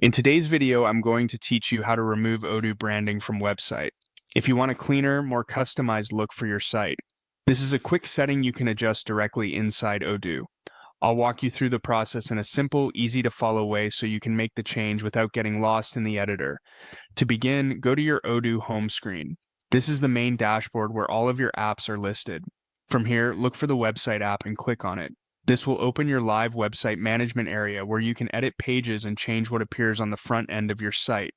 In today's video, I'm going to teach you how to remove Odoo branding from website. If you want a cleaner, more customized look for your site, this is a quick setting you can adjust directly inside Odoo. I'll walk you through the process in a simple, easy to follow way so you can make the change without getting lost in the editor. To begin, go to your Odoo home screen. This is the main dashboard where all of your apps are listed. From here, look for the website app and click on it. This will open your live website management area where you can edit pages and change what appears on the front end of your site.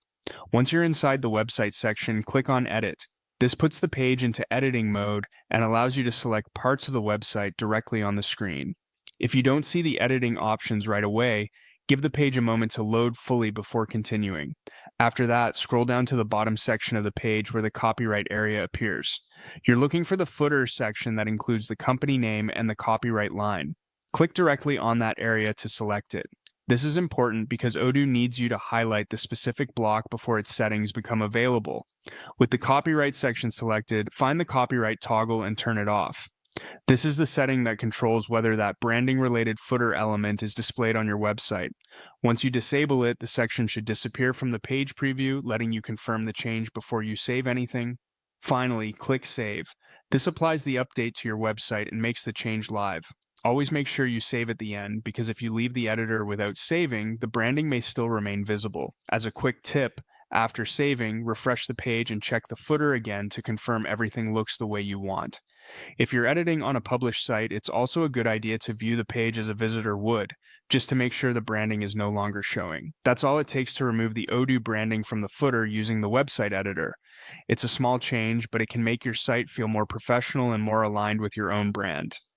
Once you're inside the website section, click on Edit. This puts the page into editing mode and allows you to select parts of the website directly on the screen. If you don't see the editing options right away, give the page a moment to load fully before continuing. After that, scroll down to the bottom section of the page where the copyright area appears. You're looking for the footer section that includes the company name and the copyright line. Click directly on that area to select it. This is important because Odoo needs you to highlight the specific block before its settings become available. With the copyright section selected, find the copyright toggle and turn it off. This is the setting that controls whether that branding-related footer element is displayed on your website. Once you disable it, the section should disappear from the page preview, letting you confirm the change before you save anything. Finally, click Save. This applies the update to your website and makes the change live. Always make sure you save at the end, because if you leave the editor without saving, the branding may still remain visible. As a quick tip, after saving, refresh the page and check the footer again to confirm everything looks the way you want. If you're editing on a published site, it's also a good idea to view the page as a visitor would, just to make sure the branding is no longer showing. That's all it takes to remove the Odoo branding from the footer using the website editor. It's a small change, but it can make your site feel more professional and more aligned with your own brand.